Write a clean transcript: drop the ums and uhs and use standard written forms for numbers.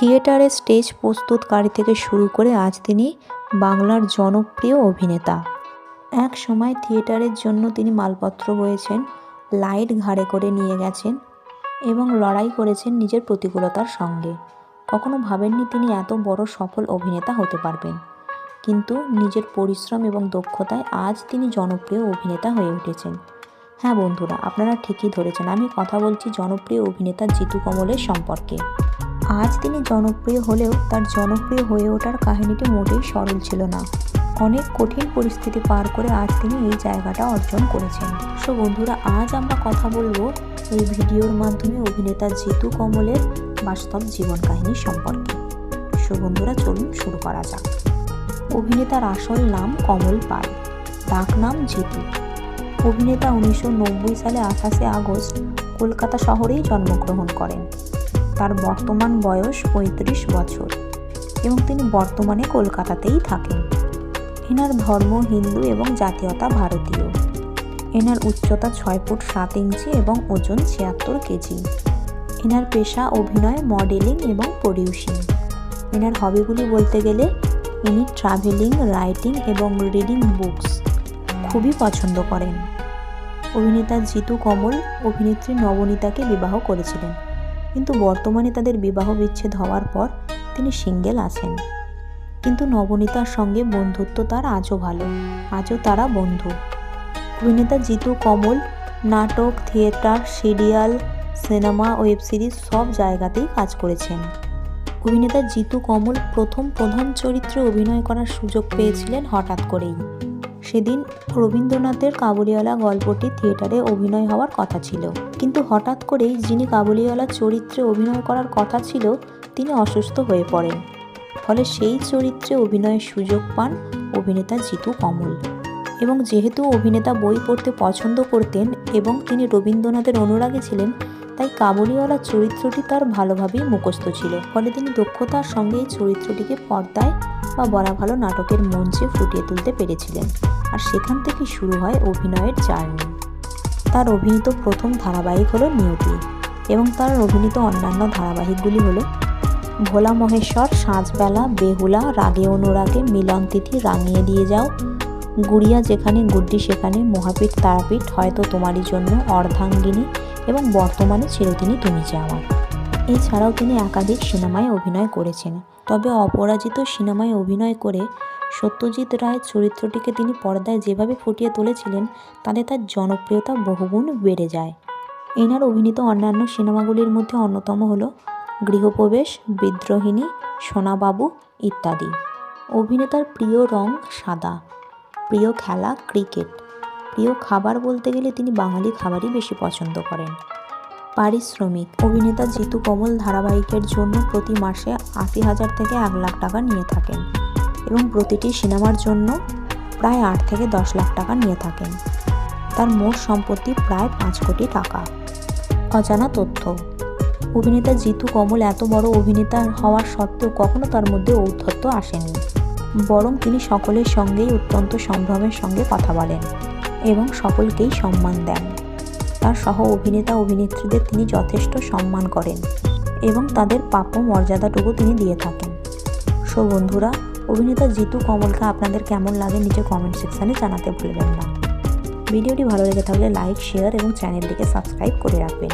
থিয়েটারে স্টেজ প্রস্তুতকারী থেকে শুরু করে আজ তিনি বাংলার জনপ্রিয় অভিনেতা। এক সময় থিয়েটারের জন্য তিনি মালপত্র বয়েছেন, লাইট ঘাড়ে করে নিয়ে গেছেন এবং লড়াই করেছেন নিজের প্রতিকূলতার সঙ্গে। কখনো ভাবেননি তিনি এত বড় সফল অভিনেতা হতে পারবেন, কিন্তু নিজের পরিশ্রম এবং দক্ষতায় আজ তিনি জনপ্রিয় অভিনেতা হয়ে উঠেছেন। হ্যাঁ বন্ধুরা, আপনারা ঠিকই ধরেছেন, আমি কথা বলছি জনপ্রিয় অভিনেতা জিতু কমলের সম্পর্কে। আজ তিনি জনপ্রিয় হলেও তার জনপ্রিয় হয়ে ওঠার কাহিনীটি মোটেই সরল ছিল না। অনেক কঠিন পরিস্থিতি পার করে আজ তিনি এই জায়গাটা অর্জন করেছেন। সো বন্ধুরা, আজ আমরা কথা বলবো এই ভিডিওর মাধ্যমে অভিনেতা জিতু কমলের বাস্তব জীবন কাহিনী সম্পর্কে। সো বন্ধুরা, চলুন শুরু করা যাক। অভিনেতার আসল নাম কমল পাল, ডাক নাম জিতু। অভিনেতা 1990 সালে 28শে আগস্ট কলকাতা শহরেই জন্মগ্রহণ করেন। তার বর্তমান বয়স 35 বছর এবং তিনি বর্তমানে কলকাতাতেই থাকেন। এনার ধর্ম হিন্দু এবং জাতীয়তা ভারতীয়। এনার উচ্চতা 6 ফুট 7 ইঞ্চি এবং ওজন 76 কেজি। এনার পেশা অভিনয়, মডেলিং এবং প্রডিউসিং। এনার হবিগুলি বলতে গেলে ইনি ট্রাভেলিং, রাইটিং এবং রিডিং বুকস খুবই পছন্দ করেন। অভিনেতা জিতু কমল অভিনেত্রী নবনীতাকে বিবাহ করেছিলেন, কিন্তু বর্তমানে তাদের বিবাহ বিচ্ছেদ হওয়ার পর তিনি সিঙ্গেল আছেন। কিন্তু নবনীতার সঙ্গে বন্ধুত্ব তার আজও ভালো, আজও তারা বন্ধু। অভিনেতা জিতু কমল নাটক, theatre, serial, cinema, web series সব জায়গাতেই কাজ করেছেন। অভিনেতা জিতু কমল প্রথম প্রধান চরিত্রে অভিনয় করার সুযোগ পেয়েছিলেন হঠাৎ করেই। সেদিন রবীন্দ্রনাথের কাবুলিওয়ালা গল্পটি থিয়েটারে অভিনয় হওয়ার কথা ছিল, কিন্তু হঠাৎ করেই যিনি কাবুলিওয়ালা চরিত্রে অভিনয় করার কথা ছিল তিনি অসুস্থ হয়ে পড়েন। ফলে সেই চরিত্রে অভিনয়ের সুযোগ পান অভিনেতা জিতু কমল। এবং যেহেতু অভিনেতা বই পড়তে পছন্দ করতেন এবং তিনি রবীন্দ্রনাথের অনুরাগী ছিলেন, তাই কাবুলিওয়ালা চরিত্রটি তার ভালোভাবেই মুখস্থ ছিল। ফলে তিনি দক্ষতার সঙ্গে এই চরিত্রটিকে পর্দায় বা বলা ভালো নাটকের মঞ্চে ফুটিয়ে তুলতে পেরেছিলেন। আর সেখান থেকে শুরু হয় অভিনয়ের জার্নি। তার অভিনীত প্রথম ধারাবাহিক হলো নিয়তি এবং তার অভিনীত অন্যান্য ধারাবাহিকগুলি হলো ভোলা মহেশ্বর, সাঁঝবেলা, বেহুলা, রাগে অনুরাগে, মিলন তিথি, রাঙিয়ে দিয়ে যাও, গুড়িয়া যেখানে গুড্ডি সেখানে, মহাপীঠ তারাপীঠ, হয়তো তোমারই জন্য, অর্ধাঙ্গিনী এবং বর্তমানে চিরদিনই তুমি যে আমার। এছাড়াও তিনি একাধিক সিনেমায় অভিনয় করেছেন। তবে অপরাজিত সিনেমায় অভিনয় করে সত্যজিৎ রায়ের চরিত্রটিকে তিনি পর্দায় যেভাবে ফুটিয়ে তুলেছিলেন তাতে তার জনপ্রিয়তা বহুগুণ বেড়ে যায়। এনার অভিনীত অন্যান্য সিনেমাগুলির মধ্যে অন্যতম হলো গৃহপ্রবেশ, বিদ্রোহিণী, সোনাবাবু ইত্যাদি। অভিনেতার প্রিয় রং সাদা, প্রিয় খেলা ক্রিকেট, প্রিয় খাবার বলতে গেলে তিনি বাঙালি খাবারই বেশি পছন্দ করেন। পারিশ্রমিক, অভিনেতা জিতু কমল ধারাবাহিকের জন্য প্রতি মাসে 80,000 থেকে 1 লাখ টাকা নিয়ে থাকেন এবং প্রতিটি সিনেমার জন্য প্রায় 8 থেকে 10 লাখ টাকা নিয়ে থাকেন। তার মোট সম্পত্তি প্রায় 5 কোটি টাকা। অজানা তথ্য, অভিনেতা জিতু কমল এত বড় অভিনেতা হওয়ার সত্ত্বেও কখনো তার মধ্যে ঔদ্ধত্য আসেনি, বরং তিনি সকলের সঙ্গেই অত্যন্ত সম্ভ্রমের সঙ্গে কথা বলেন এবং সকলকেই সম্মান দেন। তার সহ অভিনেতা অভিনেত্রীদের তিনি যথেষ্ট সম্মান করেন এবং তাদের প্রাপ্য মর্যাদাটুকু তিনি দিয়ে থাকেন। সো বন্ধুরা, অভিনেতা জিতু কমলকে আপনাদের কেমন লাগে নিচে কমেন্ট সেকশানে জানাতে ভুলবেন না। ভিডিওটি ভালো লেগে থাকলে লাইক, শেয়ার এবং চ্যানেলটিকে সাবস্ক্রাইব করে রাখবেন।